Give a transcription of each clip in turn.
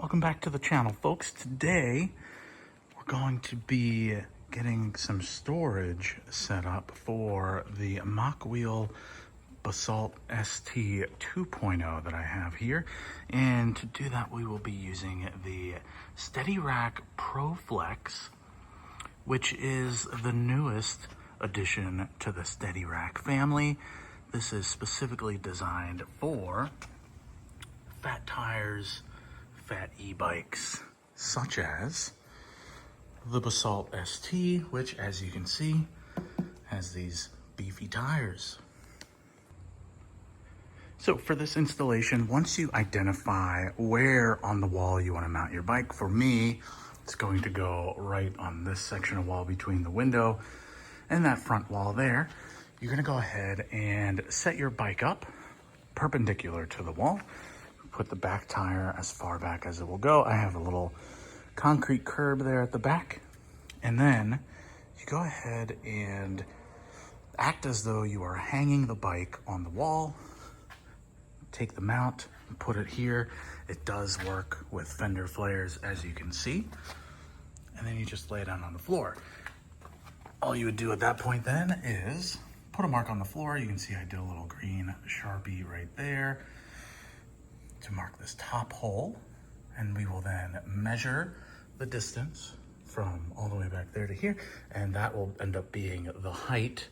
Welcome back to the channel, folks. Today we're going to be getting some storage set up for the Mokwheel Basalt ST 2.0 that I have here. And to do that, we will be using the Steadyrack ProFlex, which is the newest addition to the Steadyrack family. This is specifically designed for fat tires, fat e-bikes, such as the Basalt ST, which, as you can see, has these beefy tires. So for this installation, once you identify where on the wall you want to mount your bike, for me, it's going to go right on this section of wall between the window and that front wall there. You're going to go ahead and set your bike up perpendicular to the wall. Put the back tire as far back as it will go. I have a little concrete curb there at the back. And then you go ahead and act as though you are hanging the bike on the wall. Take the mount and put it here. It does work with fender flares, as you can see. And then you just lay it down on the floor. All you would do at that point then is put a mark on the floor. You can see I did a little green Sharpie right there to mark this top hole, and we will then measure the distance from all the way back there to here, and that will end up being the height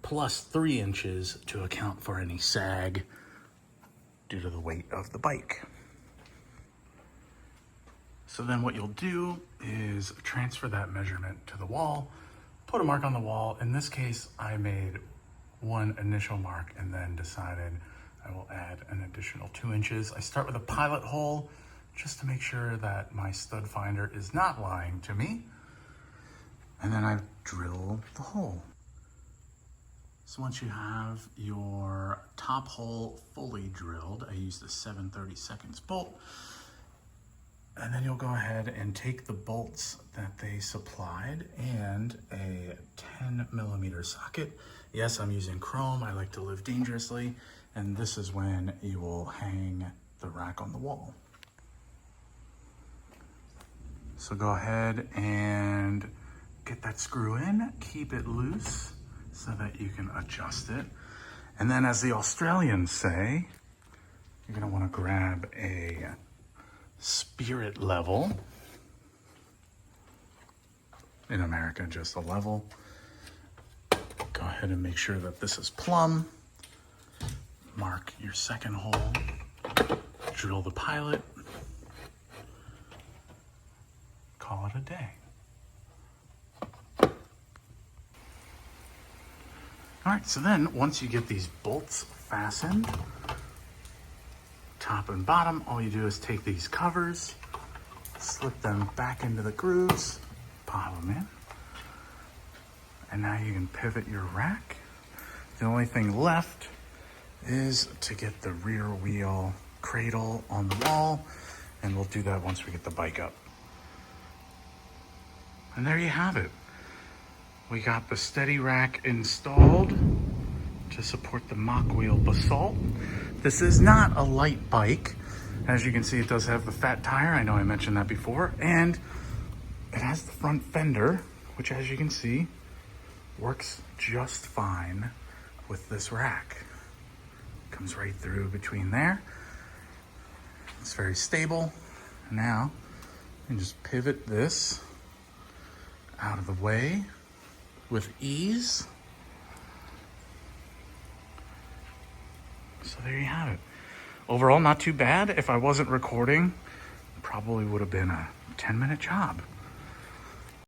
plus 3 inches to account for any sag due to the weight of the bike. So then what you'll do is transfer that measurement to the wall, put a mark on the wall. In this case, I made one initial mark and then decided I will add an additional 2 inches. I start with a pilot hole just to make sure that my stud finder is not lying to me. And then I drill the hole. So once you have your top hole fully drilled, I use the 7/32 bolt. And then you'll go ahead and take the bolts that they supplied and a 10mm socket. Yes, I'm using chrome. I like to live dangerously. And this is when you will hang the rack on the wall. So go ahead and get that screw in, keep it loose so that you can adjust it. And then, as the Australians say, you're gonna wanna grab a spirit level. In America, just a level. Go ahead and make sure that this is plumb. Mark your second hole, drill the pilot, call it a day. All right, so then once you get these bolts fastened, top and bottom, all you do is take these covers, slip them back into the grooves, pop them in, and now you can pivot your rack. The only thing left is to get the rear wheel cradle on the wall, and we'll do that once we get the bike up. And there you have it. We got the Steadyrack installed to support the Mokwheel Basalt. This is not a light bike. As you can see, it does have the fat tire. I know I mentioned that before. And it has the front fender, which, as you can see, works just fine with this rack. Comes right through between there. It's very stable. Now, you can just pivot this out of the way with ease. So there you have it. Overall, not too bad. If I wasn't recording, it probably would have been a 10-minute job.